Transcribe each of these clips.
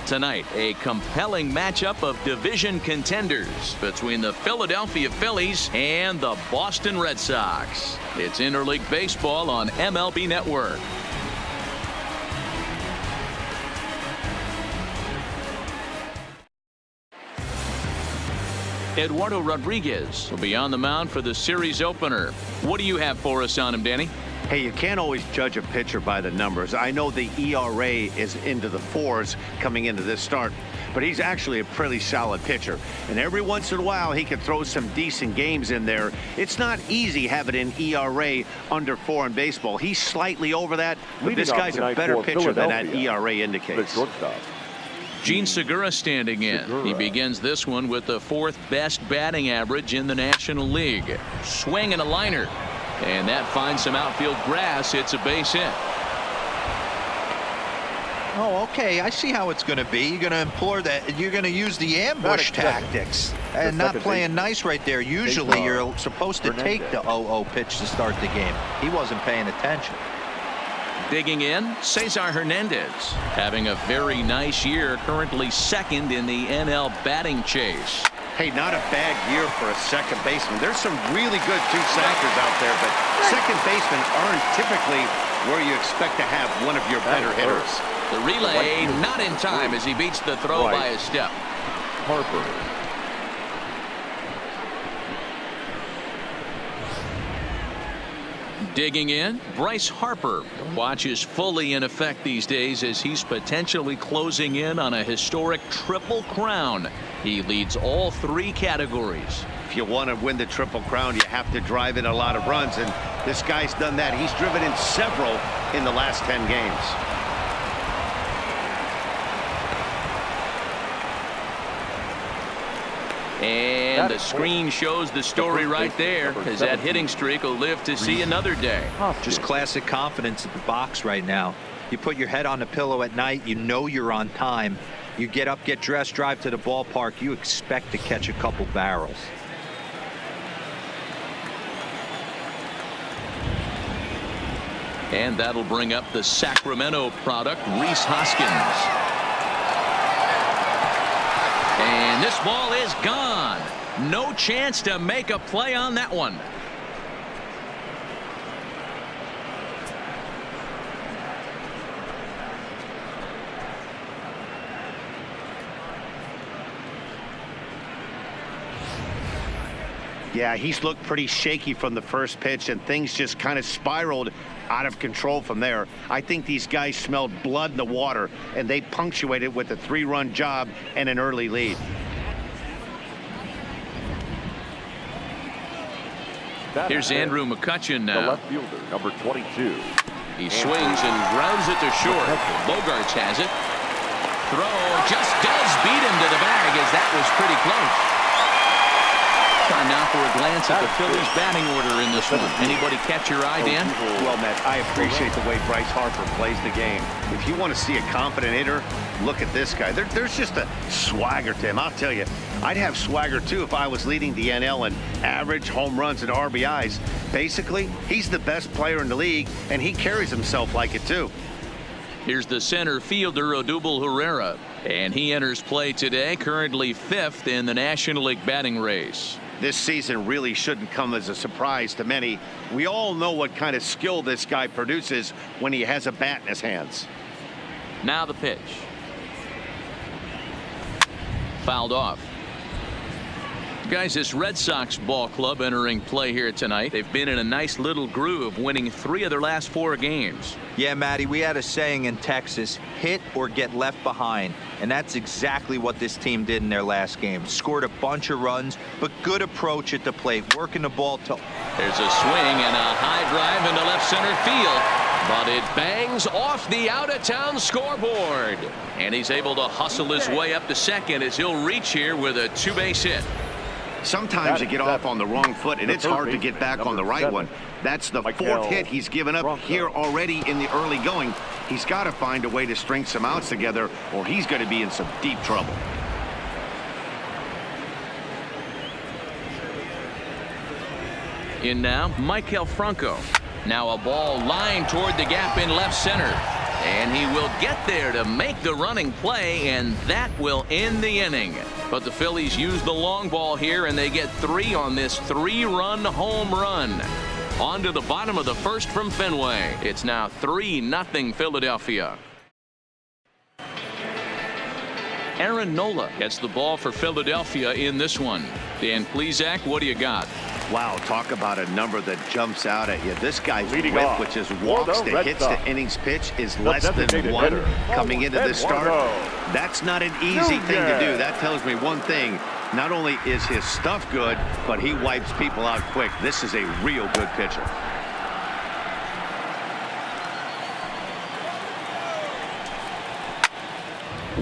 Tonight, a compelling matchup of division contenders between the Philadelphia Phillies and the Boston Red Sox. It's interleague baseball on MLB Network. Eduardo Rodriguez will be on the mound for the series opener. What do you have for us on him, Danny? Hey, you can't always judge a pitcher by the numbers. I know the ERA is into the 4s coming into this start, but he's actually a pretty solid pitcher. And every once in a while, he can throw some decent games in there. It's not easy having an ERA under 4 in baseball. He's slightly over that, but this guy's a better pitcher than that ERA indicates. Gene Segura standing in. He begins this one with the 4th best batting average in the National League. Swing and a liner. And that finds some outfield grass. It's a base hit. Oh, okay. I see how it's going to be. You're going to implore that. You're going to use the ambush tactics and not playing nice right there. Usually you're supposed to take the 0-0 pitch to start the game. He wasn't paying attention. Digging in, Cesar Hernandez, having a very nice year, currently 2nd in the NL batting chase. Hey, not a bad year for a second baseman. There's some really good two-sackers out there, but second basemen aren't typically where you expect to have one of your better hitters. The relay not in time as he beats the throw by a step. Harper. Digging in, Bryce Harper. Watch is fully in effect these days as he's potentially closing in on a historic triple crown. He leads all 3 categories. If you want to win the triple crown, you have to drive in a lot of runs, and this guy's done that. He's driven in several in the last 10 games. And the screen shows the story right there, as that hitting streak will live to see another day. Just classic confidence at the box right now. You put your head on the pillow at night, you know you're on time. You get up, get dressed, drive to the ballpark, you expect to catch a couple barrels. And that'll bring up the Sacramento product, Rhys Hoskins. And this ball is gone. No chance to make a play on that one. Yeah, he's looked pretty shaky from the first pitch, and things just kind of spiraled out of control from there. I think these guys smelled blood in the water, and they punctuated with a 3-run job and an early lead. Here's Andrew McCutchen now. The left fielder, number 22. He swings and grounds it to short. Bogarts has it. Throw just does beat him to the bag, as that was pretty close. Time now for a glance at the Phillies batting order in this one. Anybody catch your eye, Dan? Well, Matt, I appreciate the way Bryce Harper plays the game. If you want to see a confident hitter, look at this guy. There's just a swagger to him. I'll tell you, I'd have swagger too if I was leading the NL in average, home runs, and RBIs. Basically, he's the best player in the league, and he carries himself like it too. Here's the center fielder, Odubel Herrera, and he enters play today, currently 5th in the National League batting race. This season really shouldn't come as a surprise to many. We all know what kind of skill this guy produces when he has a bat in his hands. Now the pitch. Fouled off. Guys, this Red Sox ball club entering play here tonight. They've been in a nice little groove, winning 3 of their last 4 games. Yeah, Matty, we had a saying in Texas, hit or get left behind. And that's exactly what this team did in their last game. Scored a bunch of runs, but good approach at the plate, working the ball to... There's a swing and a high drive into left center field. But it bangs off the out-of-town scoreboard. And he's able to hustle his way up to second as he'll reach here with a 2-base hit. Sometimes you get off on the wrong foot, and it's hard to get back on the right one. That's the 4th hit he's given up here already in the early going. He's got to find a way to string some outs together, or he's going to be in some deep trouble. In now, Maikel Franco. Now a ball lined toward the gap in left center. And he will get there to make the running play, and that will end the inning. But the Phillies use the long ball here, and they get 3 on this 3-run home run. On to the bottom of the first from Fenway. It's now 3-0 Philadelphia. Aaron Nola gets the ball for Philadelphia in this one. Dan Plesac, what do you got? Wow, talk about a number that jumps out at you. This guy's Leading whip, off which is walks to hits to innings pitch, is less than 1 coming into this start. That's not an easy thing to do. That tells me one thing. Not only is his stuff good, but he wipes people out quick. This is a real good pitcher.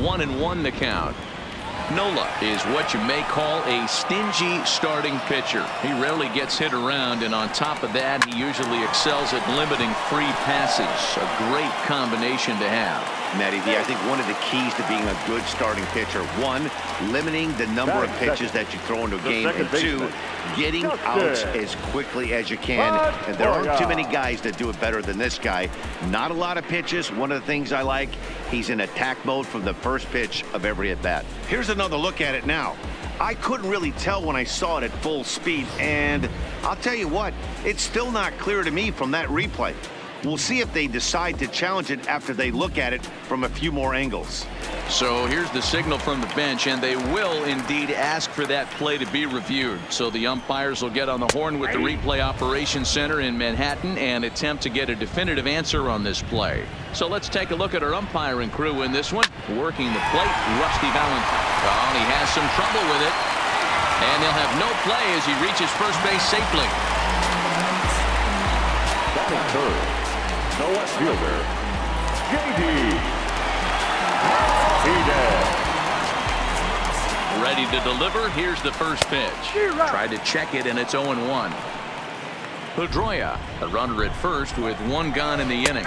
One and one the count. Nola is what you may call a stingy starting pitcher. He rarely gets hit around, and on top of that, he usually excels at limiting free passes. A great combination to have. Matty V, I think one of the keys to being a good starting pitcher, 1, limiting the number of pitches that you throw into a game, and 2, getting outs as quickly as you can. And there aren't too many guys that do it better than this guy. Not a lot of pitches. One of the things I like, he's in attack mode from the first pitch of every at-bat. Here's another look at it now. I couldn't really tell when I saw it at full speed, and I'll tell you what, it's still not clear to me from that replay. We'll see if they decide to challenge it after they look at it from a few more angles. So here's the signal from the bench, and they will indeed ask for that play to be reviewed. So the umpires will get on the horn with the replay operations center in Manhattan and attempt to get a definitive answer on this play. So let's take a look at our umpiring crew in this one. Working the plate, Rusty Valentine. Oh, he has some trouble with it. And they'll have no play as he reaches first base safely. Batting third, no left fielder, J.D. Ready to deliver. Here's the first pitch. Tried to check it, and it's 0-1. Pedroia, a runner at first with 1 gone in the inning.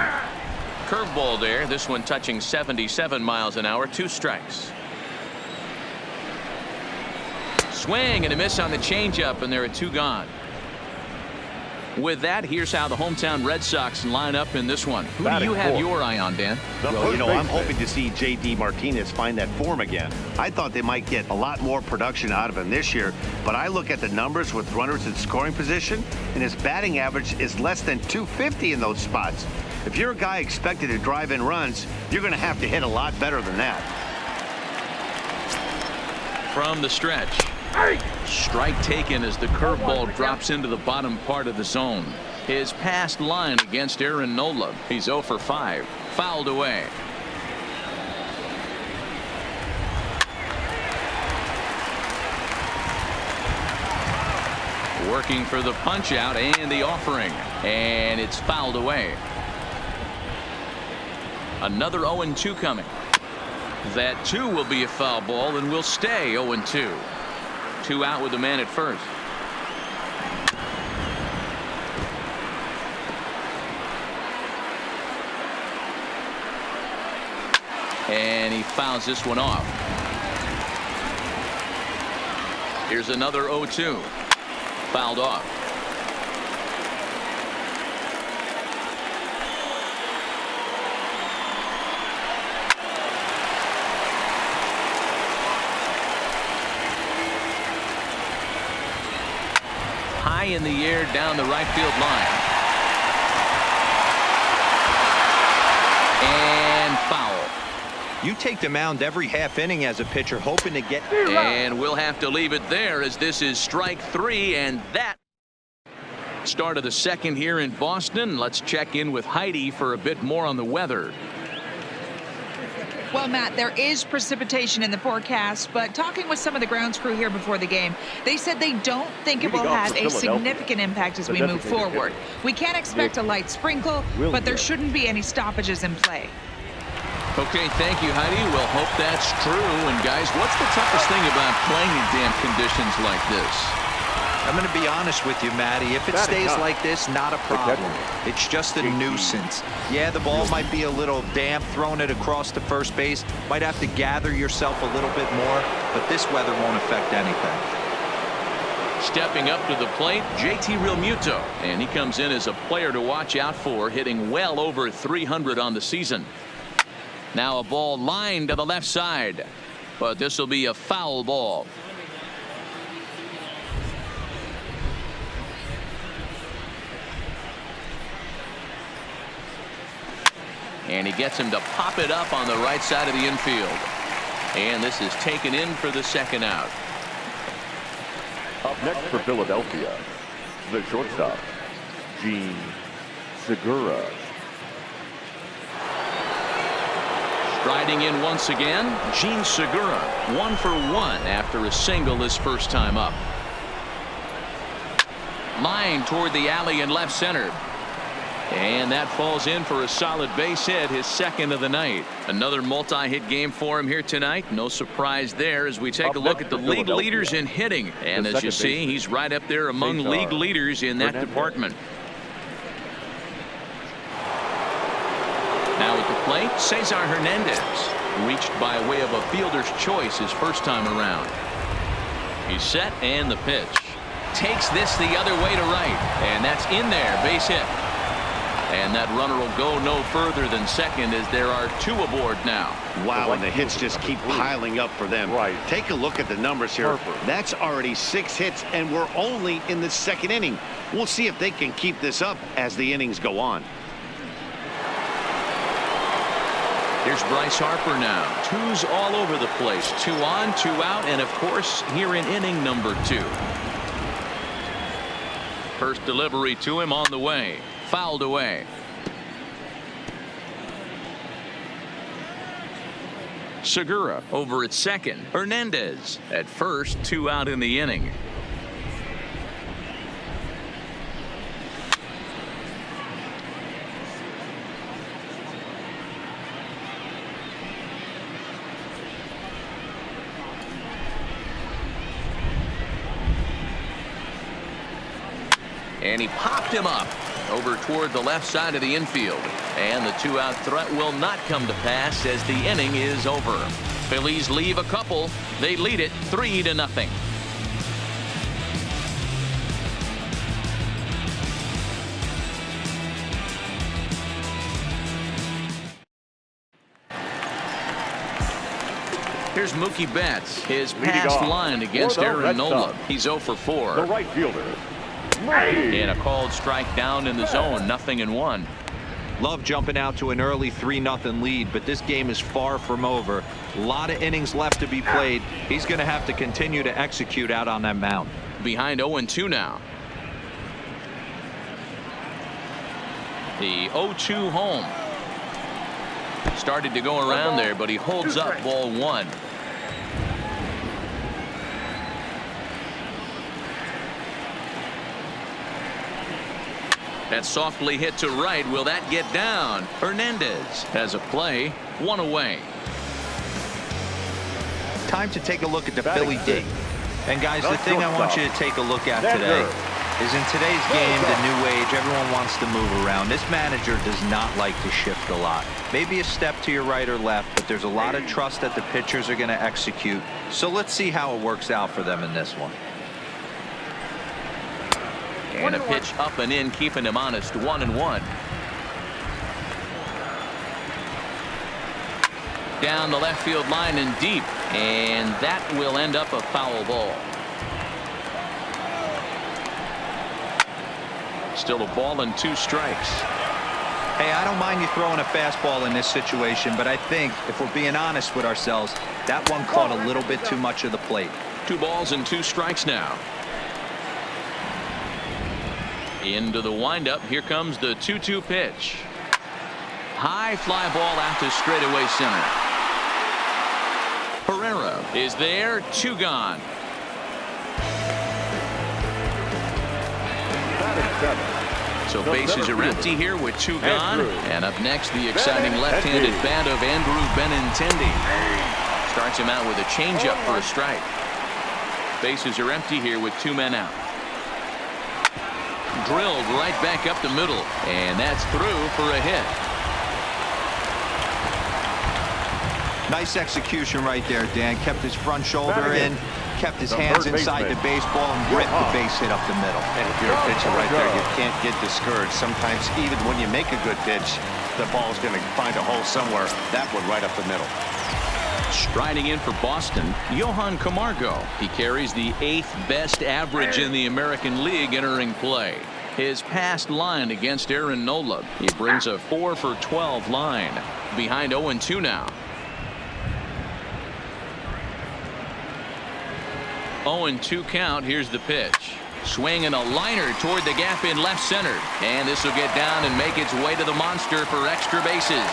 Curveball there. This one touching 77 miles an hour. 2 strikes. Swing and a miss on the changeup, and there are 2 gone. With that, here's how the hometown Red Sox line up in this one. Who do you have your eye on, Dan? Well, you know, I'm hoping to see J.D. Martinez find that form again. I thought they might get a lot more production out of him this year, but I look at the numbers with runners in scoring position, and his batting average is less than .250 in those spots. If you're a guy expected to drive in runs, you're going to have to hit a lot better than that. From the stretch. Strike taken as the curveball drops into the bottom part of the zone. His past line against Aaron Nola. He's 0 for 5. Fouled away. Working for the punch out and the offering. And it's fouled away. Another 0-2 coming. That 2 will be a foul ball and will stay 0-2. 2 out with the man at first. And he fouls this one off. Here's another 0-2. Fouled off. High in the air down the right field line. And foul. You take the mound every half inning as a pitcher, hoping to get. And we'll have to leave it there as this is strike 3, and that. Start of the second here in Boston. Let's check in with Heidi for a bit more on the weather. Well, Matt, there is precipitation in the forecast, but talking with some of the grounds crew here before the game, they said they don't think it will have a significant impact as we move forward. We can expect a light sprinkle, but there shouldn't be any stoppages in play. Okay, thank you, Heidi. We'll hope that's true. And, guys, what's the toughest thing about playing in damp conditions like this? I'm going to be honest with you, Matty. If it stays like this, not a problem. It's just a nuisance. Yeah, the ball might be a little damp, throwing it across the first base. Might have to gather yourself a little bit more, but this weather won't affect anything. Stepping up to the plate, JT Realmuto, and he comes in as a player to watch out for, hitting well over 300 on the season. Now a ball lined to the left side, but this will be a foul ball. And he gets him to pop it up on the right side of the infield. And this is taken in for the second out. Up next for Philadelphia, the shortstop, Gene Segura. Striding in once again, Gene Segura, 1 for 1 after a single his first time up. Line toward the alley in left center. And that falls in for a solid base hit, his second of the night. Another multi-hit game for him here tonight. No surprise there as we take a look at the league leaders in hitting. And as you see, he's right up there among league leaders in that department. Now at the plate, Cesar Hernandez, reached by way of a fielder's choice his first time around. He's set, and the pitch. Takes this the other way to right, and that's in there, base hit. And that runner will go no further than second as there are 2 aboard now. Wow, and the hits just keep piling up for them. Right. Take a look at the numbers here. That's already 6 hits, and we're only in the second inning. We'll see if they can keep this up as the innings go on. Here's Bryce Harper now. 2's all over the place. 2 on, 2 out, and of course here in inning number 2. First delivery to him on the way. Fouled away. Segura over at second. Hernandez at first. 2 out in the inning. And he popped him up over toward the left side of the infield. And the 2-out threat will not come to pass as the inning is over. Phillies leave a couple. They lead it 3-0. Here's Mookie Betts. His pass line against Aaron Nola. He's 0 for 4. The right fielder, And a called strike down in the zone. 0-1. Love jumping out to an early 3-0 lead, but this game is far from over. A lot of innings left to be played. He's going to have to continue to execute out on that mound. Behind 0-2 now. The 0-2 home. Started to go around there, but he holds up ball 1. That's softly hit to right. Will that get down? Hernandez has a play. 1 away. Time to take a look at the Philly D. And guys, the thing I want you to take a look at today is in today's game, the new age, everyone wants to move around. This manager does not like to shift a lot. Maybe a step to your right or left, but there's a lot of trust that the pitchers are going to execute. So let's see how it works out for them in this one. And a pitch up and in, keeping him honest. 1-1. Down the left field line and deep, and that will end up a foul ball. Still a ball and 2 strikes. Hey, I don't mind you throwing a fastball in this situation, but I think if we're being honest with ourselves, that one caught a little bit too much of the plate. 2 balls and 2 strikes now. Into the windup. Here comes the 2-2 pitch. High fly ball out to straightaway center. Herrera is there. 2 gone. So bases are empty here with 2 gone. And up next, the exciting left-handed bat of Andrew Benintendi. Starts him out with a changeup for a strike. Bases are empty here with 2 men out. Drilled right back up the middle, and that's through for a hit. Nice execution right there, Dan. Kept his front shoulder in, kept his hands inside the baseball, and ripped the base hit up the middle. And if you're a pitcher right there, you can't get discouraged. Sometimes, even when you make a good pitch, the ball's going to find a hole somewhere. That one right up the middle. Striding in for Boston, Johan Camargo. He carries the 8th best average in the American League entering play. His past line against Aaron Nola, he brings a 4 for 12 line. Behind 0-2 now. 0-2 count. Here's the pitch. Swinging a liner toward the gap in left center. And this will get down and make its way to the monster for extra bases.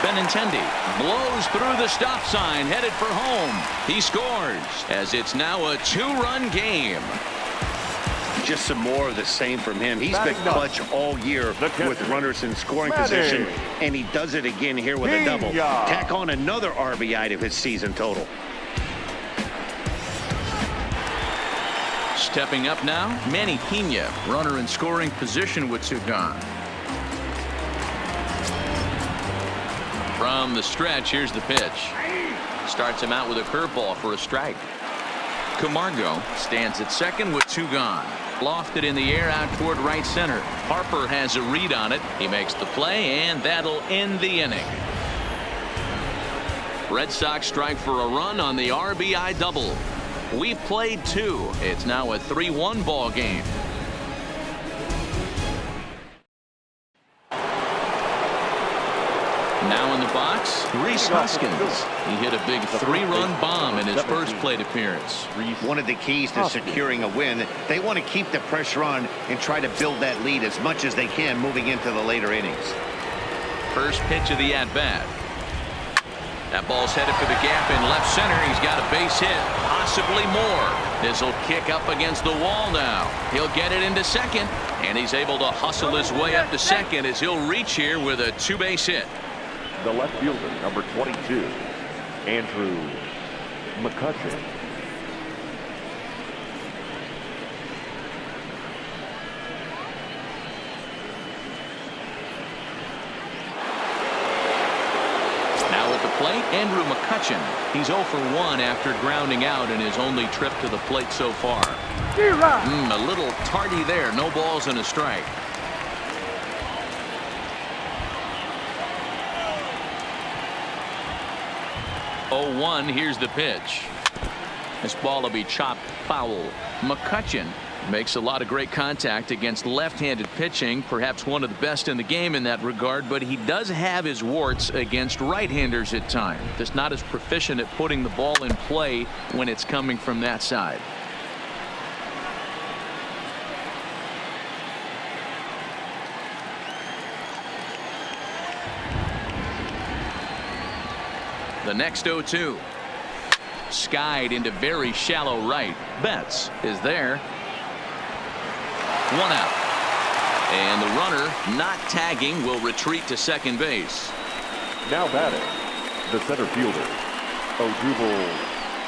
Benintendi blows through the stop sign, headed for home. He scores, as it's now a 2-run game. Just some more of the same from him. He's been clutch all year with runners in scoring position, and he does it again here with a double. Tack on another RBI to his season total. Stepping up now, Manny Pena, runner in scoring position with 2 gone. From the stretch, here's the pitch. Starts him out with a curveball for a strike. Camargo stands at second with 2 gone. Lofted in the air out toward right center. Harper has a read on it. He makes the play, and that'll end the inning. Red Sox strike for a run on the RBI double. We've played 2. It's now a 3-1 ball game. Now in the box, Rhys Hoskins. He hit a big 3-run bomb in his first plate appearance. One of the keys to securing a win, they want to keep the pressure on and try to build that lead as much as they can moving into the later innings. First pitch of the at-bat. That ball's headed for the gap in left center. He's got a base hit, possibly more. This will kick up against the wall now. He'll get it into second, and he's able to hustle his way up to second as he'll reach here with a 2-base hit. The left fielder, number 22, Andrew McCutcheon. Now at the plate, Andrew McCutcheon. He's 0 for 1 after grounding out in his only trip to the plate so far. A little tardy there. No balls and a strike. 0-1. Here's the pitch. This ball will be chopped foul. McCutcheon makes a lot of great contact against left-handed pitching, perhaps one of the best in the game in that regard, but he does have his warts against right-handers at times. Just not as proficient at putting the ball in play when it's coming from that side. The next 0-2. Skied into very shallow right. Betts is there. 1 out. And the runner, not tagging, will retreat to second base. Now batting, the center fielder, Odubel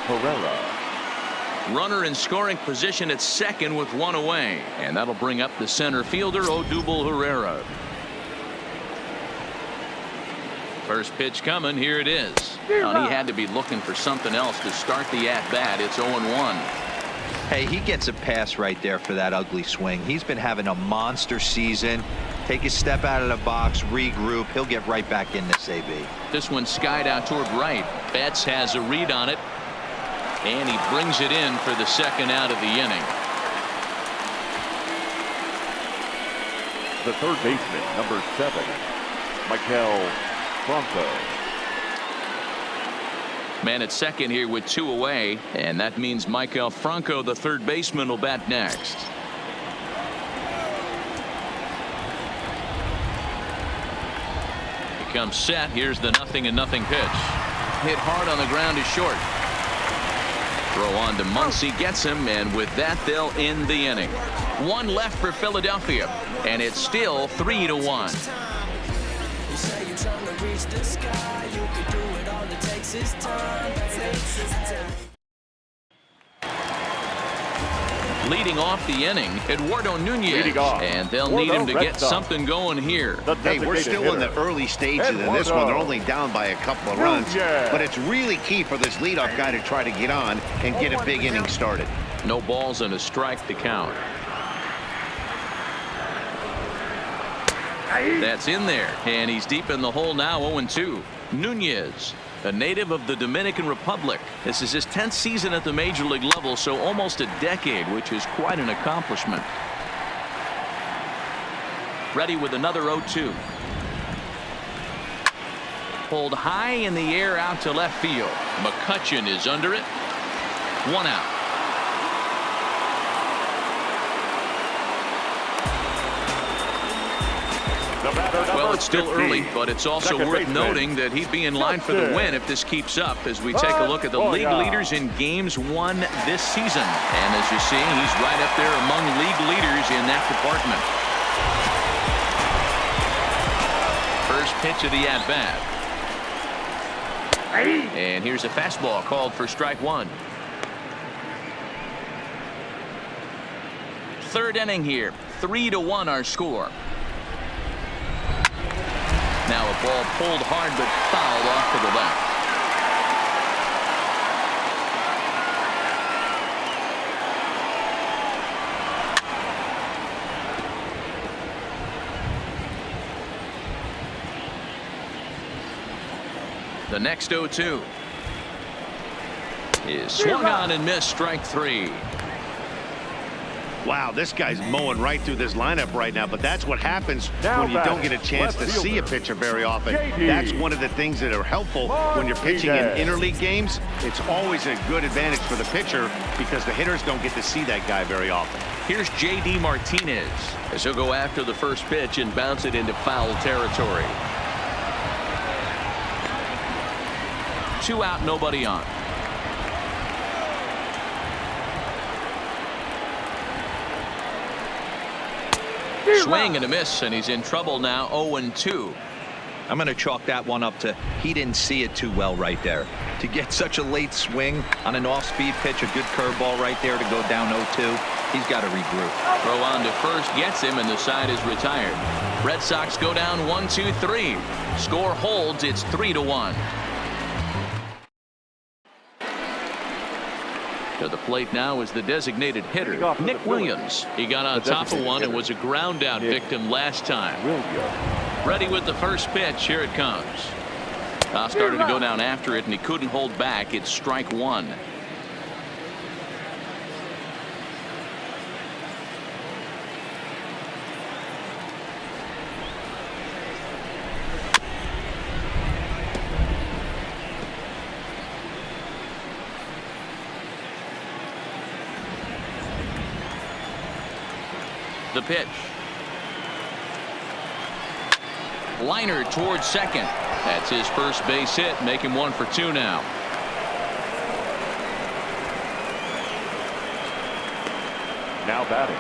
Herrera. Runner in scoring position at second with 1 away. And that'll bring up the center fielder, Odubel Herrera. First pitch coming. Here it is. Well, he had to be looking for something else to start the at-bat. It's 0-1. Hey, he gets a pass right there for that ugly swing. He's been having a monster season. Take a step out of the box, regroup. He'll get right back in this AB. This one skied out toward right. Betts has a read on it. And he brings it in for the second out of the inning. The third baseman, number 7, Michael Franco. Man at second here with 2 away, and that means Michael Franco, the third baseman, will bat next. He comes set. Here's the 0-0 pitch. Hit hard on the ground is short. Throw on to Muncy, gets him, and with that they'll end the inning. 1 left for Philadelphia, and it's still 3-1. leading off the inning, Eduardo Nunez. Leading off And they'll for need the him to Red get Sox, something going here. Hey, we're still in the early stages of this one. They're only down by a couple of runs. But it's really key for this leadoff guy to try to get on and get a big inning started. No balls and a strike to count. That's in there, and he's deep in the hole now. 0-2. Nunez, a native of the Dominican Republic. This is his 10th season at the major league level, so almost a decade, which is quite an accomplishment. Ready with another 0-2. Pulled high in the air out to left field. McCutchen is under it. 1 out. Well, it's still early, but it's also worth noting that he'd be in line for the win if this keeps up as we take a look at the league leaders in games won this season. And as you see, he's right up there among league leaders in that department. First pitch of the at-bat. And here's a fastball called for strike 1. Third inning here. 3-1 our score. Now a ball pulled hard but fouled off to the left. The next 0-2 is swung on and missed. Strike 3. Wow, this guy's mowing right through this lineup right now, but that's what happens Now when you don't get a chance left to see a fielder, pitcher very often. JD. That's one of the things that are helpful when you're pitching in interleague games. It's always a good advantage for the pitcher because the hitters don't get to see that guy very often. Here's J.D. Martinez as he'll go after the first pitch and bounce it into foul territory. 2 out, nobody on. Swing and a miss, and he's in trouble now. 0-2. I'm going to chalk that one up to he didn't see it too well right there. To get such a late swing on an off-speed pitch, a good curveball right there to go down 0-2. He's got to regroup. Throw on to first gets him, and the side is retired. Red Sox go down 1-2-3. Score holds. It's 3-1. To the plate now is the designated hitter, Nick Williams. He got on top of one and was a ground out victim last time. Ready with the first pitch. Here it comes. Started to go down after it, and he couldn't hold back. It's strike 1. The pitch. Liner towards second. That's his first base hit. Make him 1 for 2 now. Now batting,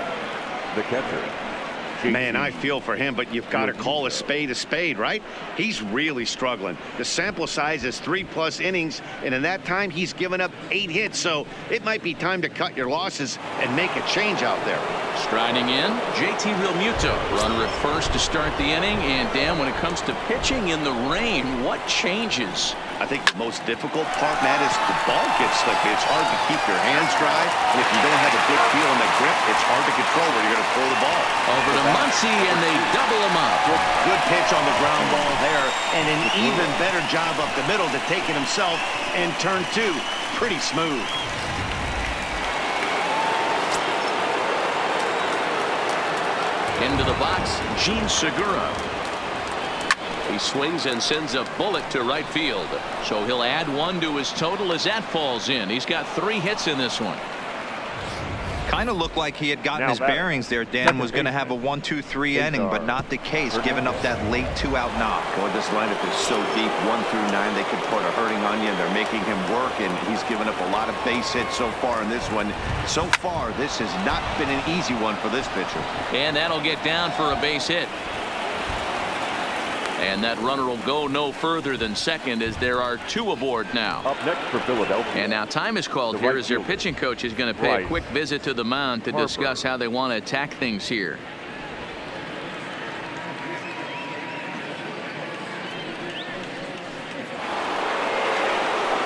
the catcher. Man, I feel for him, but you've got to call a spade, right? He's really struggling. The sample size is 3+ innings, and in that time, he's given up 8 hits. So it might be time to cut your losses and make a change out there. Striding in, JT Realmuto. Runner at first to start the inning. And Dan, when it comes to pitching in the rain, what changes? I think the most difficult part, Matt, is the ball gets slippy. It's hard to keep your hands dry. And if you don't have a good feel in the grip, it's hard to control where you're going to throw the ball. Over to Muncy, and they double him up. Good pitch on the ground ball there, and an even better job up the middle to take it himself. And turn 2, pretty smooth. Into the box, Gene Segura. He swings and sends a bullet to right field. So he'll add 1 to his total as that falls in. He's got 3 hits in this one. Kind of looked like he had gotten his bearings there. Dan was going to have a 1-2-3 inning, but not the case, giving up that late 2-out knock. Boy, this lineup is so deep, 1 through 9. They could put a hurting on you, and they're making him work, and he's given up a lot of base hits so far in this one. So far, this has not been an easy one for this pitcher. And that'll get down for a base hit. And that runner will go no further than second as there are 2 aboard now. Up next for Philadelphia. And now time is called here as their pitching coach is going to pay a quick visit to the mound to discuss how they want to attack things here.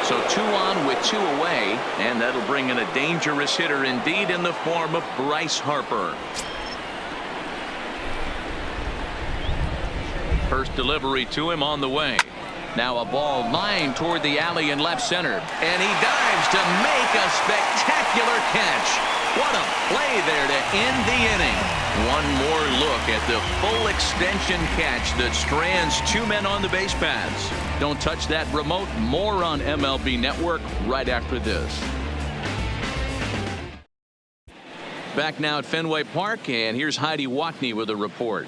So 2 on with 2 away, and that'll bring in a dangerous hitter indeed in the form of Bryce Harper. First delivery to him on the way. Now a ball lined toward the alley in left center, and he dives to make a spectacular catch. What a play there to end the inning. One more look at the full extension catch that strands 2 men on the base paths. Don't touch that remote. More on MLB Network right after this. Back now at Fenway Park, and here's Heidi Watney with a report.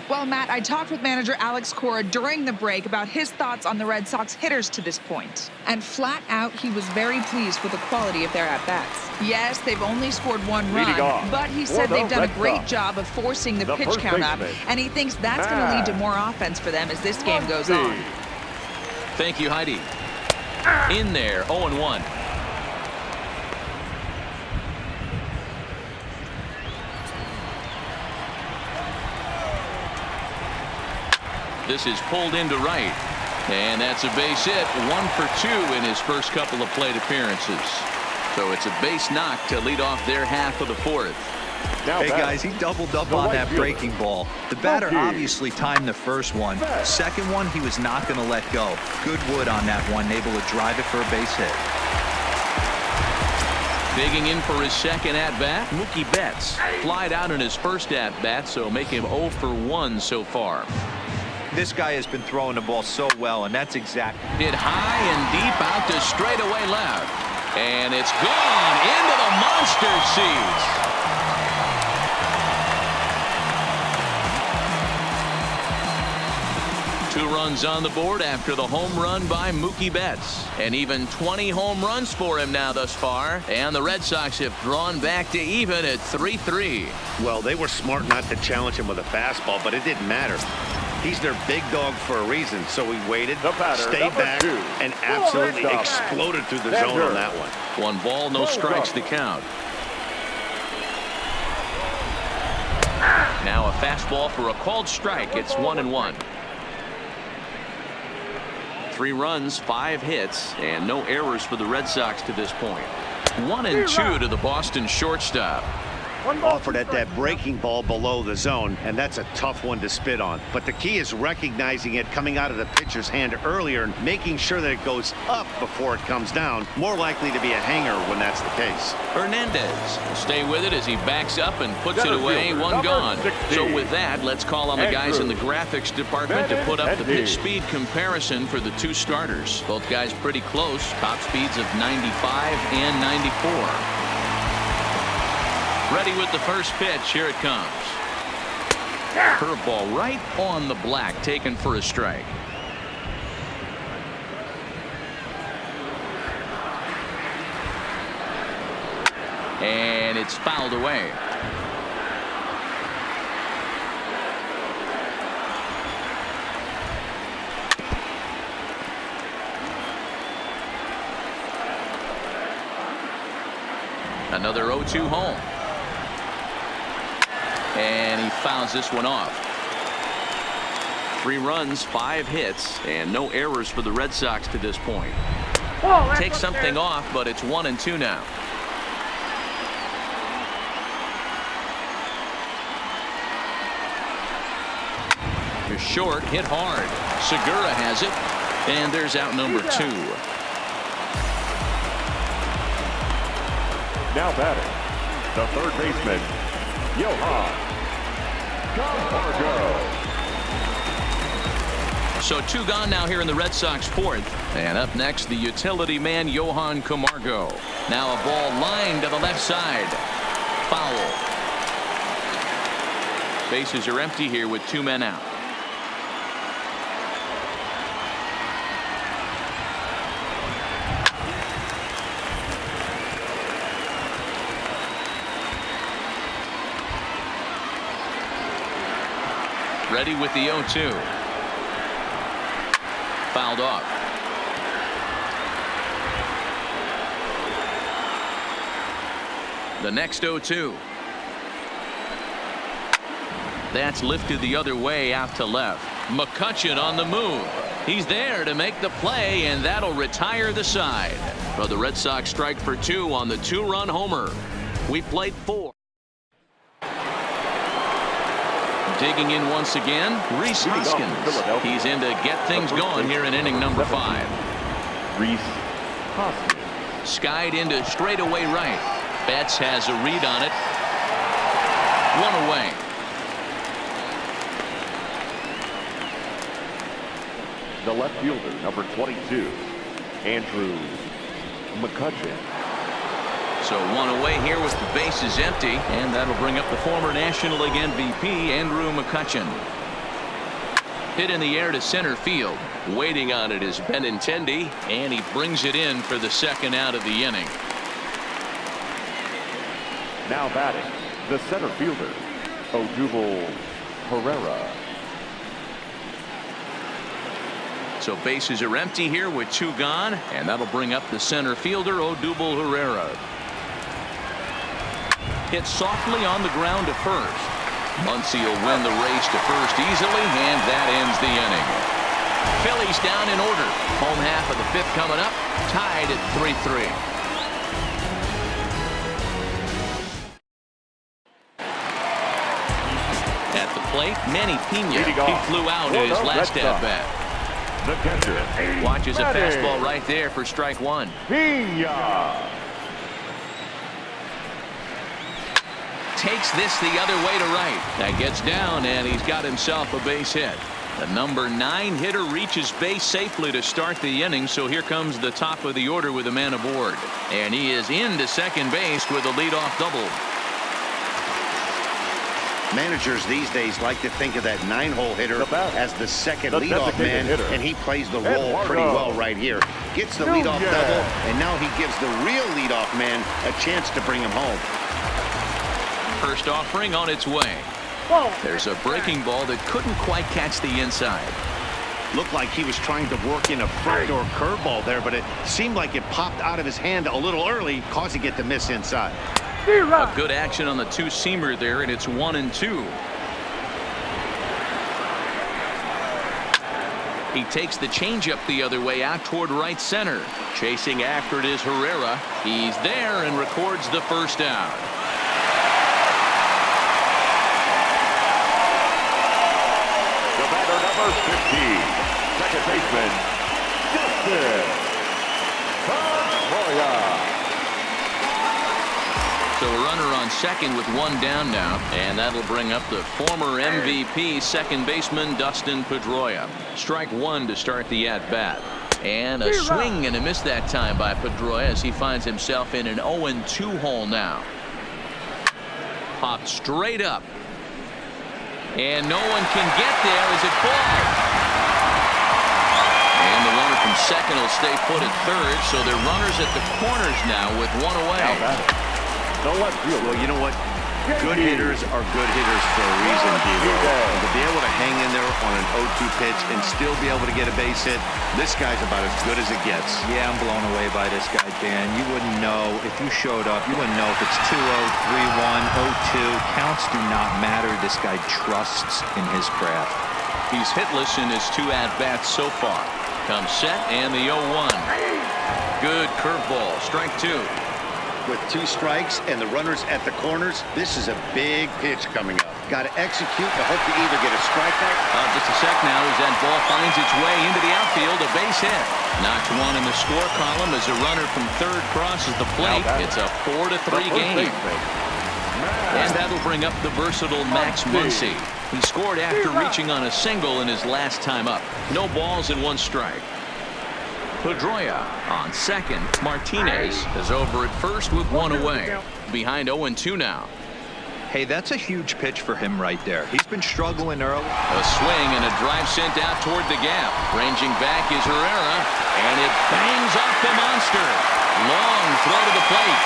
Well, Matt, I talked with manager Alex Cora during the break about his thoughts on the Red Sox hitters to this point. And flat out, he was very pleased with the quality of their at-bats. Yes, they've only scored 1 run, but he said they've done a great job of forcing the pitch count up, and he thinks that's going to lead to more offense for them as this game goes on. Thank you, Heidi. In there, 0-1. This is pulled into right, and that's a base hit. 1 for 2 in his first couple of plate appearances. So it's a base knock to lead off their half of the 4th. Hey guys, he doubled up on that breaking ball. The batter obviously timed the first one. Second one, he was not going to let go. Good wood on that one, able to drive it for a base hit. Digging in for his second at-bat, Mookie Betts. Flied out in his first at-bat, so make him 0 for 1 so far. This guy has been throwing the ball so well, and that's exactly. Hit high and deep out to straightaway left. And it's gone into the monster seats. Two runs on the board after the home run by Mookie Betts. And even 20 home runs for him now thus far. And the Red Sox have drawn back to even at 3-3. Well, they were smart not to challenge him with a fastball, but it didn't matter. He's their big dog for a reason, so he waited, stayed back, and absolutely exploded through the zone on that one. 1 ball, no strikes to count. Now a fastball for a called strike. It's 1-1. 3 runs, 5 hits, and no errors for the Red Sox to this point. 1-2 to the Boston shortstop. Offered at that breaking ball below the zone, and that's a tough one to spit on. But the key is recognizing it coming out of the pitcher's hand earlier and making sure that it goes up before it comes down. More likely to be a hanger when that's the case. Hernandez will stay with it as he backs up and puts it away. 1 gone. So with that, let's call on the guys in the graphics department to put up the pitch speed comparison for the 2 starters. Both guys pretty close. Top speeds of 95 and 94. Ready with the first pitch. Here it comes. Curveball right on the black, taken for a strike. And it's fouled away. Another 0-2 home. And he fouls this one off. 3 runs, 5 hits, and no errors for the Red Sox to this point. Takes something off, but it's 1-2 now. You're short, hit hard. Segura has it, and there's out number 2. Now batting, the third baseman, Johan Camargo. So 2 gone now here in the Red Sox 4th. And up next, the utility man, Johan Camargo. Now a ball lined to the left side. Foul. Bases are empty here with 2 men out. Ready with the 0-2. fouled off. The next 0-2. That's lifted the other way out to left. McCutchen on the move. He's there to make the play, and that'll retire the side. But the Red Sox strike for 2 on the 2-run homer. We played 4. Digging in once again, Rhys Hoskins. He's in to get things going here in inning number 5. Rhys Hoskins. Skied into straightaway right. Betts has a read on it. 1 away. The left fielder, number 22, Andrew McCutchen. So 1 away here with the bases empty, and that'll bring up the former National League MVP, Andrew McCutchen. Hit in the air to center field. Waiting on it is Benintendi, and he brings it in for the second out of the inning. Now batting, the center fielder, Odubel Herrera. So bases are empty here with 2 gone, and that'll bring up the center fielder, Odubel Herrera. Hit softly on the ground to first. Muncy will win the race to first easily, and that ends the inning. Phillies down in order. Home half of the 5th coming up, tied at 3-3. At the plate, Manny Pena. He flew out in his last at-bat. The catcher. Watches a fastball right there for strike 1. Pena. Takes this the other way to right. That gets down, and he's got himself a base hit. The number 9 hitter reaches base safely to start the inning, so here comes the top of the order with a man aboard. And he is into second base with a leadoff double. Managers these days like to think of that 9-hole hitter as the second leadoff man, and he plays the role pretty well right here. Gets the leadoff double, and now he gives the real leadoff man a chance to bring him home. First offering on its way. There's a breaking ball that couldn't quite catch the inside. Looked like he was trying to work in a front door curveball there, but it seemed like it popped out of his hand a little early, causing it to miss inside. A good action on the 2-seamer there, and it's 1-2. He takes the changeup the other way out toward right center. Chasing after it is Herrera. He's there and records the first out. The batter, number 15, second baseman, Dustin Pedroia. So a runner on second with 1 down now, and that'll bring up the former MVP second baseman Dustin Pedroia. Strike 1 to start the at-bat. And a swing and a miss that time by Pedroia as he finds himself in an 0-2 hole now. Popped straight up. And no one can get there as it falls. And the runner from second will stay put at third, so they're runners at the corners now with 1 away. The left field. Well, you know what? Good hitters are good hitters for a reason, Devo. And to be able to hang in there on an 0-2 pitch and still be able to get a base hit, this guy's about as good as it gets. Yeah, I'm blown away by this guy, Dan. You wouldn't know if you showed up. You wouldn't know if it's 2-0, 3-1, 0-2. Counts do not matter. This guy trusts in his craft. He's hitless in his 2 at-bats so far. Comes set and the 0-1. Good curveball. Strike 2. With 2 strikes and the runners at the corners, this is a big pitch coming up. Got to execute to hope to either get a strikeout. Just a sec now as that ball finds its way into the outfield. A base hit. Knocks 1 in the score column as a runner from third crosses the plate. It's a 4-3 game. And that'll bring up the versatile Max Muncy. He scored after reaching on a single in his last time up. No balls and 1 strike. Pedroia on second. Martinez is over at first with 1 away. Behind 0-2 now. Hey, that's a huge pitch for him right there. He's been struggling early. A swing and a drive sent out toward the gap. Ranging back is Herrera, and it bangs off the monster. Long throw to the plate.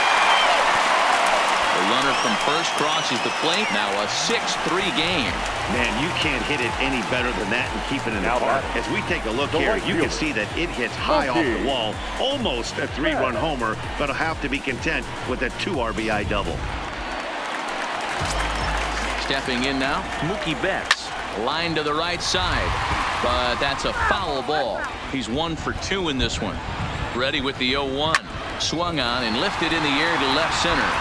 The runner Runner from first crosses the plate. Now a 6-3 game. Man, you can't hit it any better than that and keep it in the park. As we take a look here, you can see that it hits high off the wall. Almost a 3-run homer, but will have to be content with a 2 RBI double. Stepping in now, Mookie Betts. Line to the right side. But that's a foul ball. He's 1 for 2 in this one. Ready with the 0-1. Swung on and lifted in the air to left center.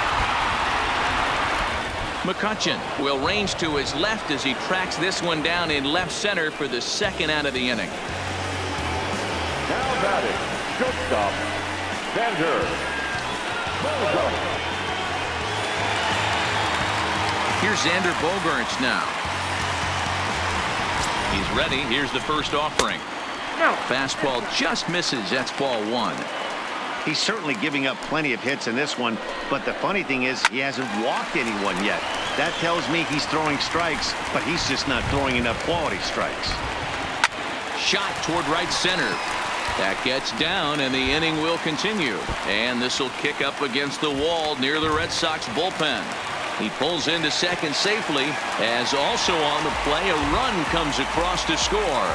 McCutchen will range to his left as he tracks this one down in left center for the second out of the inning. Now batting, shortstop, Xander Bogaerts. Here's Xander Bogaerts now. He's ready. Here's the first offering. Fastball just misses. That's ball 1. He's certainly giving up plenty of hits in this one, but the funny thing is he hasn't walked anyone yet. That tells me he's throwing strikes, but he's just not throwing enough quality strikes. Shot toward right center. That gets down, and the inning will continue. And this will kick up against the wall near the Red Sox bullpen. He pulls into second safely, as also on the play a run comes across to score.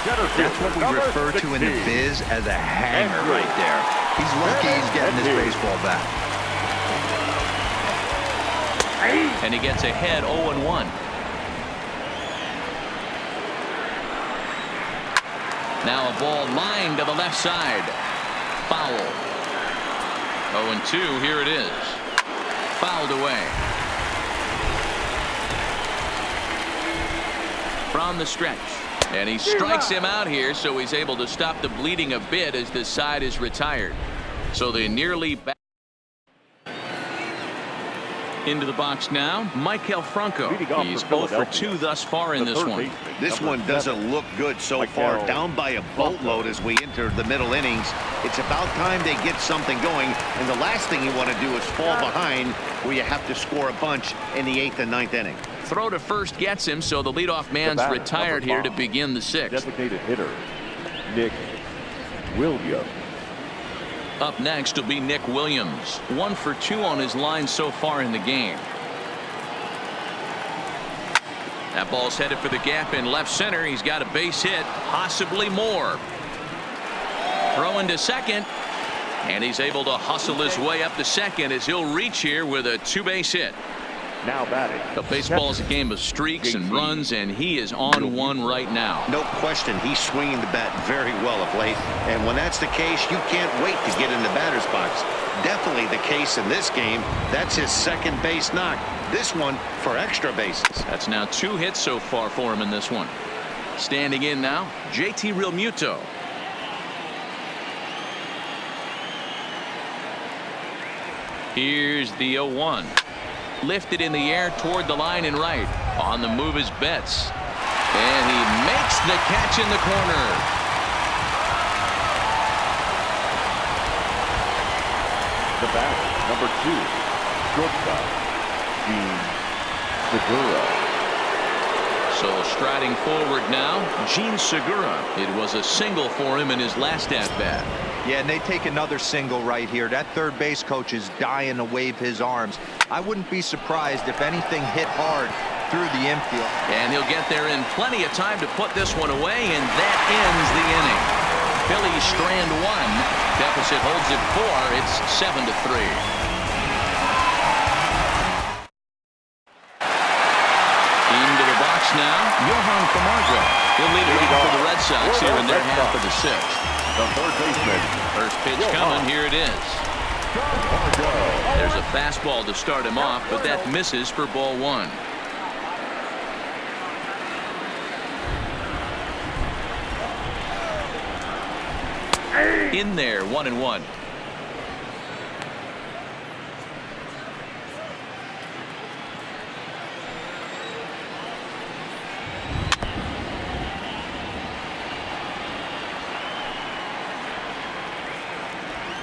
That's what we refer to in the biz as a hanger right there. He's lucky he's getting this baseball back. And he gets ahead 0-1. Now a ball lined to the left side. Foul. 0-2. Here it is. Fouled away. From the stretch. And he strikes him out here, so he's able to stop the bleeding a bit as this side is retired. So they nearly back into the box now. Michael Franco. He's 0 for 2 thus far in this one. This one doesn't look good so far. Down by a boatload as we enter the middle innings. It's about time they get something going, and the last thing you want to do is fall behind where you have to score a bunch in the 8th and 9th inning. Throw to first gets him, so the leadoff man's retired here to begin the 6th. Designated hitter, Nick Williams. Up next will be Nick Williams. 1 for 2 on his line so far in the game. That ball's headed for the gap in left center. He's got a base hit, possibly more. Throwing to second, and he's able to hustle his way up to second as he'll reach here with a 2-base hit. Now batting. The baseball is a game of streaks and runs, and he is on one right now. No question, he's swinging the bat very well of late, and when that's the case, you can't wait to get in the batter's box. Definitely the case in this game. That's his second base knock. This one for extra bases. That's now 2 hits so far for him in this one. Standing in now, JT Realmuto. Here's the 0-1. Lifted in the air toward the line and right. On the move is Betts. And he makes the catch in the corner. The bat, number 2, shortstop, Gene Segura. So striding forward now, Gene Segura. It was a single for him in his last at-bat. Yeah, and they take another single right here. That third base coach is dying to wave his arms. I wouldn't be surprised if anything hit hard through the infield. And he'll get there in plenty of time to put this one away, and that ends the inning. Phillies strand 1. Deficit holds it 4. It's 7-3. Into the box now, Johan Camargo. He'll lead it off for the Red Sox here in their half of the 6th. The third baseman. First pitch coming. Here it is. There's a fastball to start him off, but that misses for ball 1. In there, 1-1.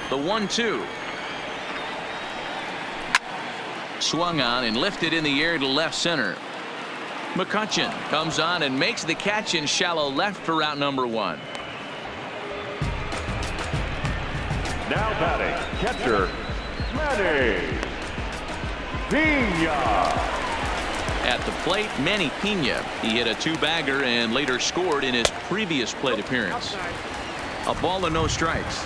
The 1-2. Swung on and lifted in the air to left center. McCutchen comes on and makes the catch in shallow left for route number 1. Now batting, catcher, Manny Pena. At the plate, Manny Pena. He hit a two-bagger and later scored in his previous plate appearance. A ball and no strikes.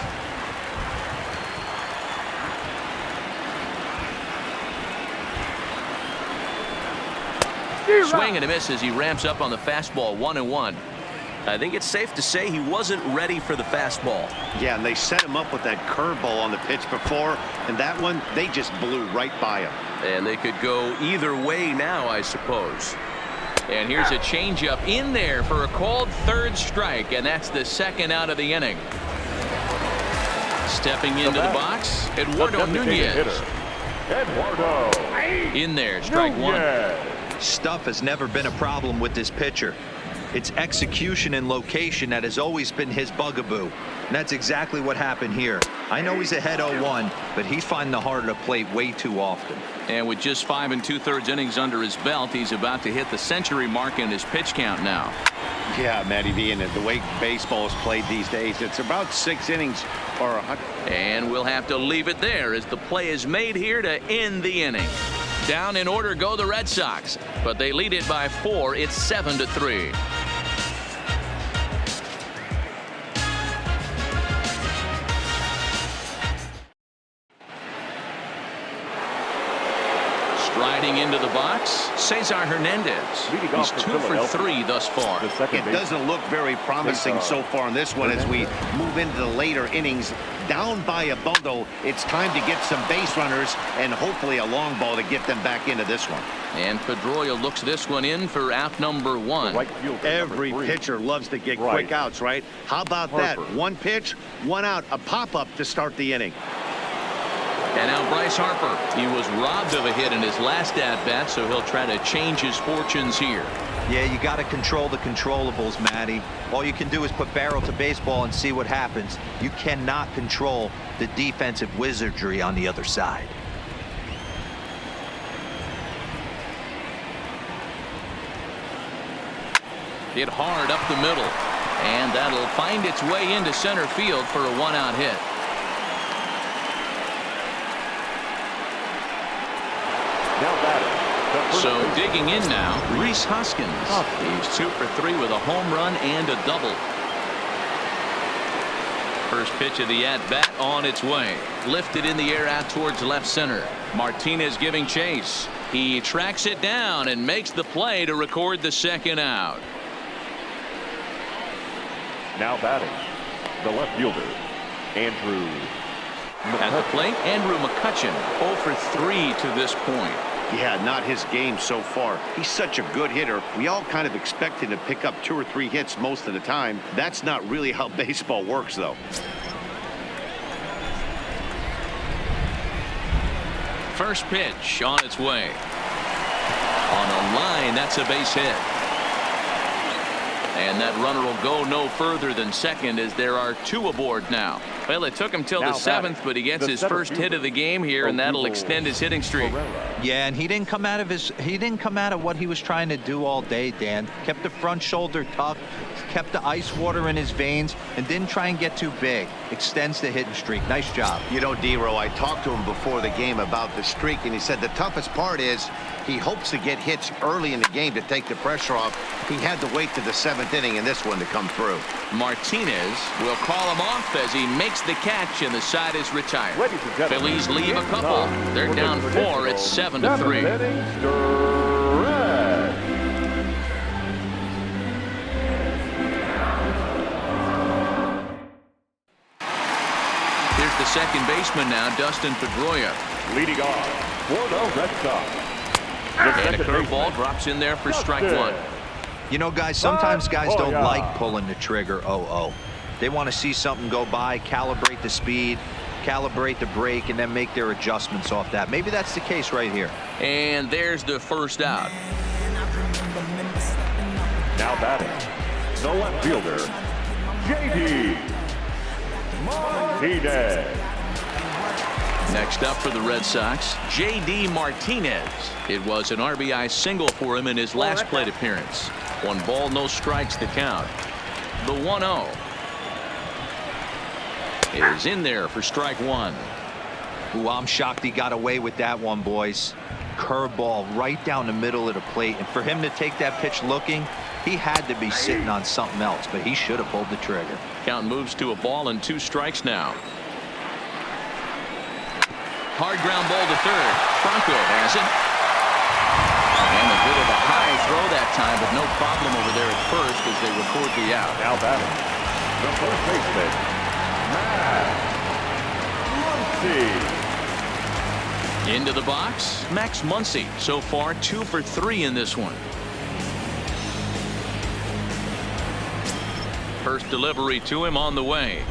Swing and a miss as he ramps up on the fastball. 1-1. I think it's safe to say he wasn't ready for the fastball. Yeah, and they set him up with that curveball on the pitch before, and that one, they just blew right by him. And they could go either way now, I suppose. And here's a changeup in there for a called third strike, and that's the second out of the inning. Stepping into the box, Eduardo Nunez. Eduardo. In there, strike one. Stuff has never been a problem with this pitcher. It's execution and location that has always been his bugaboo. And that's exactly what happened here. I know he's ahead 0-1, but he's finding the heart of the plate way too often. And with just 5 2/3 innings under his belt, he's about to hit the century mark in his pitch count now. Yeah, Matty V, and the way baseball is played these days, it's about 6 innings or 100. And we'll have to leave it there as the play is made here to end the inning. Down in order go the Red Sox, but they lead it by 4. It's 7-3. Striding into the box, Cesar Hernandez. He's 2 for 3 thus far. It doesn't look very promising so far in this one as we move into the later innings. Down by a bundle, it's time to get some base runners and hopefully a long ball to get them back into this one. And Pedroia looks this one in for out number 1. Every pitcher loves to get quick outs, right? How about that? 1 pitch, 1 out, a pop-up to start the inning. And now Bryce Harper. He was robbed of a hit in his last at-bat, so he'll try to change his fortunes here. Yeah, you got to control the controllables, Matty. All you can do is put barrel to baseball and see what happens. You cannot control the defensive wizardry on the other side. Hit hard up the middle, and that'll find its way into center field for a 1-out hit. So digging in now, Rhys Hoskins. He's 2 for 3 with a home run and a double. First pitch of the at-bat on its way. Lifted in the air out towards left center. Martinez giving chase. He tracks it down and makes the play to record the second out. Now batting, the left fielder, Andrew. At the plate, Andrew McCutchen, 0 for 3 to this point. Yeah, not his game so far. He's such a good hitter. We all kind of expect him to pick up 2 or 3 hits most of the time. That's not really how baseball works, though. First pitch on its way. On a line, that's a base hit. And that runner will go no further than second as there are 2 aboard now. Well, it took him till the 7th, but he gets his first hit of the game here, and that'll extend his hitting streak. Yeah, and he didn't come out of what he was trying to do all day, Dan. Kept the front shoulder tucked, kept the ice water in his veins, and didn't try and get too big. Extends the hitting streak. Nice job. You know, D-Row, I talked to him before the game about the streak, and he said the toughest part is he hopes to get hits early in the game to take the pressure off. He had to wait to the 7th inning in this one to come through. Martinez will call him off as he makes the catch, and the side is retired. Phillies leave a couple. They're down 4. It's 7-3. Here's the second baseman now, Dustin Pedroia. Leading off for the Red Sox. And a curveball drops in there for strike 1. You know, guys, sometimes guys don't like pulling the trigger 0-0. They want to see something go by, calibrate the speed, calibrate the brake, and then make their adjustments off that. Maybe that's the case right here. And there's the first out. Now batting, the left fielder, J.D. Martinez. Next up for the Red Sox, J.D. Martinez. It was an RBI single for him in his last plate appearance. 1 ball, no strikes to count. The 1-0 is in there for strike 1. Ooh, I'm shocked he got away with that one, boys. curveball right down the middle of the plate. And for him to take that pitch looking, he had to be sitting on something else, but he should have pulled the trigger. Count moves to a ball and 2 strikes now. Hard ground ball to third. Franco has it. And a bit of a high throw that time, but no problem over there at first as they record the out. Now batting, the first baseman, Max Muncy. Into the box, Max Muncy. So far, 2 for 3 in this one. First delivery to him on the way.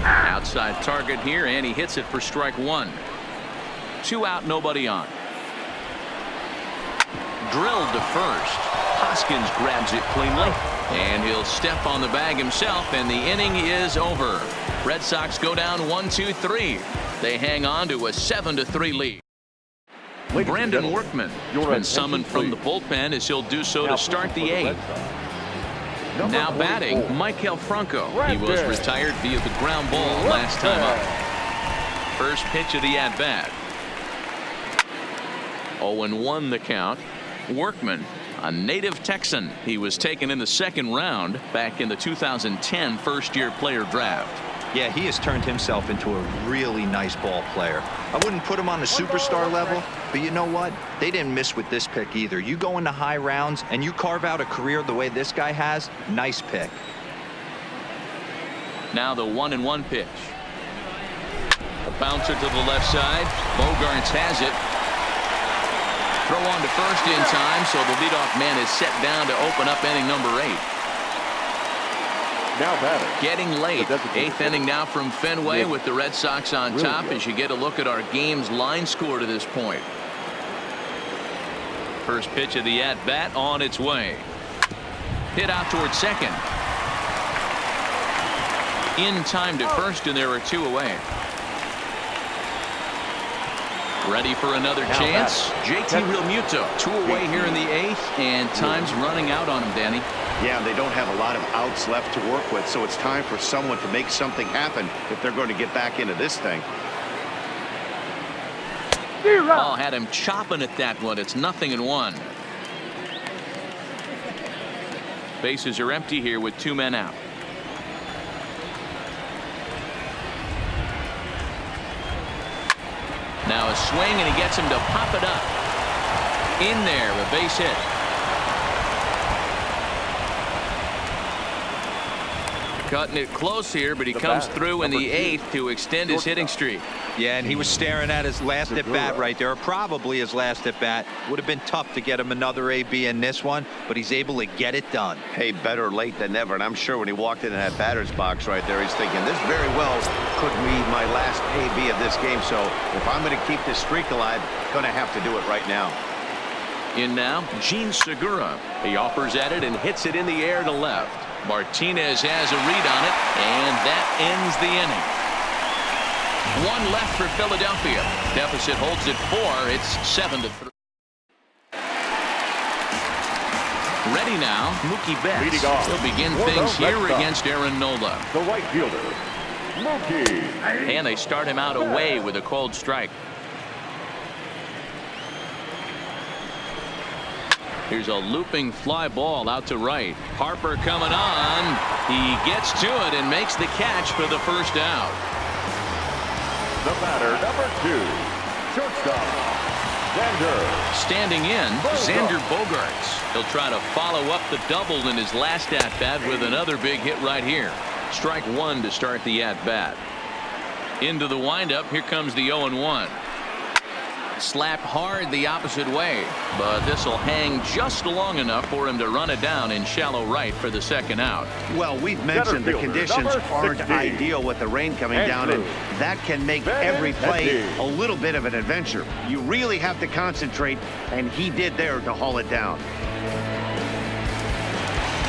Outside target here, and he hits it for strike 1. 2 out, nobody on. Drilled to first. Hoskins grabs it cleanly, and he'll step on the bag himself, and the inning is over. Red Sox go down 1-2-3. They hang on to a 7-3 lead. Brandon Workman has been summoned from the bullpen as he'll do so to start the 8th. Now batting, Maikel Franco. He was retired via the ground ball last time up. First pitch of the at-bat. 0-1 the count. Workman, a native Texan. He was taken in the 2nd round back in the 2010 first-year player draft. Yeah, he has turned himself into a really nice ball player. I wouldn't put him on the superstar level, but you know what? They didn't miss with this pick either. You go into high rounds and you carve out a career the way this guy has, nice pick. Now the 1-1 pitch. A bouncer to the left side. Bogarts has it. Throw on to first in time, so the leadoff man is set down to open up inning number 8. Now batting. Getting late. 8th inning now from Fenway with the Red Sox on top as you get a look at our game's line score to this point. First pitch of the at-bat on its way. Hit out towards second. In time to first, and there are 2 away. Ready for another chance. JT Realmuto. 2 away here in the 8th, and time's running out on him, Danny. Yeah, they don't have a lot of outs left to work with, so it's time for someone to make something happen if they're going to get back into this thing. Oh, had him chopping at that one. It's 0-1. Bases are empty here with 2 men out. Now a swing, and he gets him to pop it up. In there, a base hit. Cutting it close here, but he comes through in the 8th to extend his hitting streak. Yeah, and he was staring at his last at-bat right there, or probably his last at-bat. Would have been tough to get him another AB in this one, but he's able to get it done. Hey, better late than never, and I'm sure when he walked into that batter's box right there, he's thinking, this very well could be my last AB of this game, so if I'm going to keep this streak alive, I'm going to have to do it right now. In now, Gene Segura. He offers at it and hits it in the air to left. Martinez has a read on it, and that ends the inning. 1 left for Philadelphia. Deficit holds at 4. It's 7-3. Ready now, Mookie Betts. He'll begin things here against Aaron Nola. The right fielder, Mookie. And they start him out away with a cold strike. Here's a looping fly ball out to right. Harper coming on. He gets to it and makes the catch for the first out. The batter, number 2, shortstop, Xander. Standing in, Xander Bogarts. He'll try to follow up the double in his last at-bat with another big hit right here. Strike 1 to start the at-bat. Into the windup, here comes the 0-1. Slapped hard the opposite way, but this will hang just long enough for him to run it down in shallow right for the second out. Well, we've mentioned the conditions aren't ideal with the rain coming down, and that can make every play a little bit of an adventure. You really have to concentrate, and he did there to haul it down.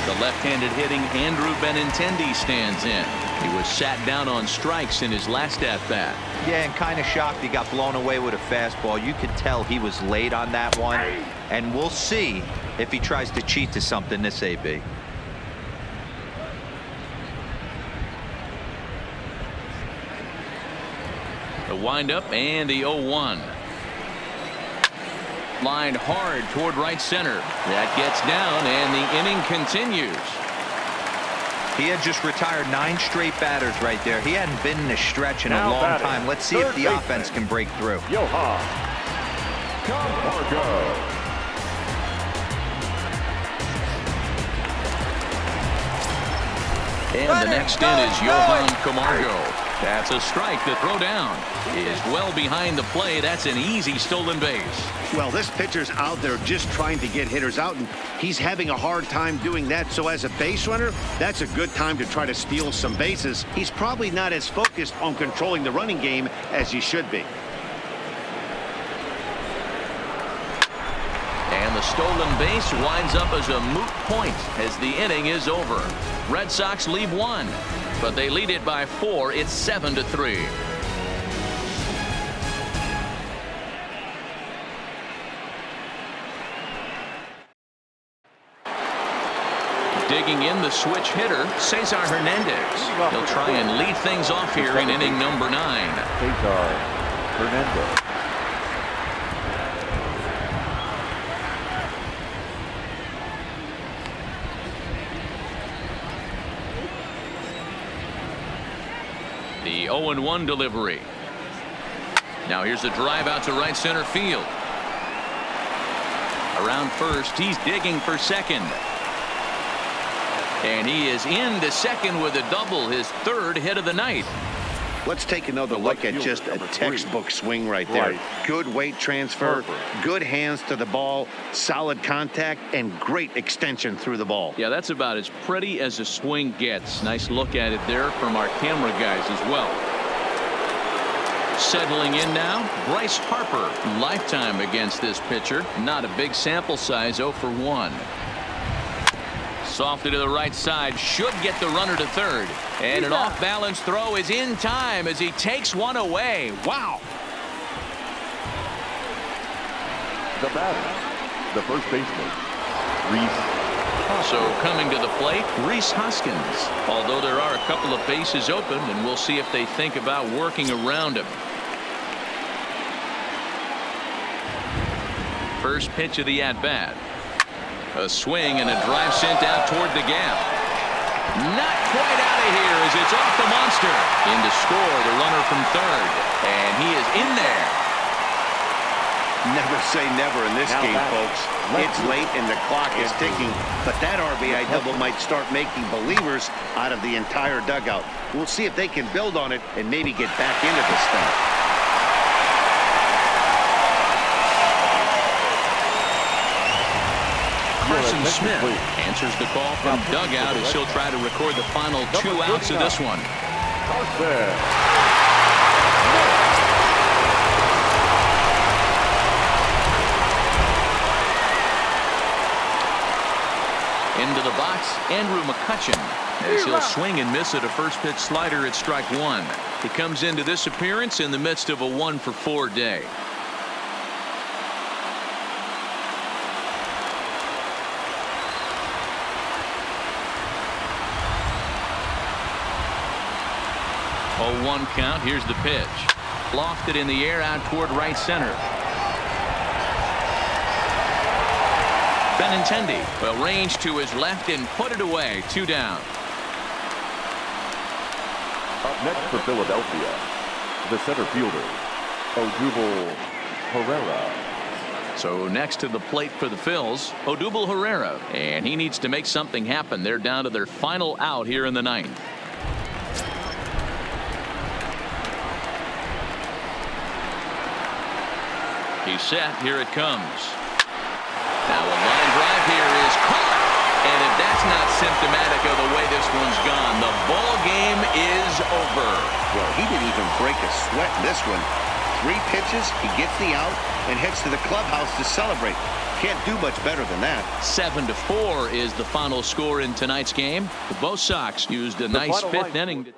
The left-handed hitting Andrew Benintendi stands in. He was sat down on strikes in his last at-bat. Yeah, and kind of shocked he got blown away with a fastball. You could tell he was late on that one, and we'll see if he tries to cheat to something this AB. The windup and the 0-1. Lined hard toward right center. That gets down, and the inning continues. He had just retired 9 straight batters right there. He hadn't been in a stretch in a Now long batting, time. Let's see if third the baseman, offense can break through. Johan Camargo. And the next in is Johan Camargo. That's a strike. The throw down is well behind the play. That's an easy stolen base. Well, this pitcher's out there just trying to get hitters out, and he's having a hard time doing that. So as a base runner, that's a good time to try to steal some bases. He's probably not as focused on controlling the running game as he should be. And the stolen base winds up as a moot point as the inning is over. Red Sox leave 1, but they lead it by 4. It's 7-3. Digging in the switch hitter, Cesar Hernandez. He'll try and lead things off here in inning number 9. Cesar Hernandez. The 0-1 delivery. Now here's a drive out to right center field. Around first, he's digging for second. And he is into second with a double, his 3rd hit of the night. Let's take another look at just a textbook swing right there. Good weight transfer, good hands to the ball, solid contact, and great extension through the ball. Yeah, that's about as pretty as a swing gets. Nice look at it there from our camera guys as well. Settling in now, Bryce Harper. Lifetime against this pitcher. Not a big sample size, 0 for 1. Softly to the right side, should get the runner to third. And an off-balance throw is in time as he takes one away. Wow. The batter, the first baseman, Rhys. So coming to the plate, Rhys Hoskins. Although there are a couple of bases open, and we'll see if they think about working around him. First pitch of the at-bat. A swing and a drive sent out toward the gap. Not quite out of here as it's off the monster. In to score the runner from third. And he is in there. Never say never in this game, folks. It's late and the clock is ticking, but that RBI double might start making believers out of the entire dugout. We'll see if they can build on it and maybe get back into this thing. Carson Smith answers the call from dugout as he'll try to record the final 2 outs of this one. Into the box, Andrew McCutchen, as he'll swing and miss at a first pitch slider at strike 1. He comes into this appearance in the midst of a 1 for 4 day. Oh, 1 count. Here's the pitch. Lofted in the air out toward right center. Benintendi will range to his left and put it away. 2 down. Up next for Philadelphia, the center fielder, Odubel Herrera. So next to the plate for the Phils, Odubel Herrera. And he needs to make something happen. They're down to their final out here in the 9th. He's set. Here it comes. Now a line drive here is caught. And if that's not symptomatic of the way this one's gone, the ball game is over. Well, he didn't even break a sweat in this one. 3 pitches, he gets the out and heads to the clubhouse to celebrate. Can't do much better than that. 7-4 is the final score in tonight's game. Both Sox used a nice 5th inning.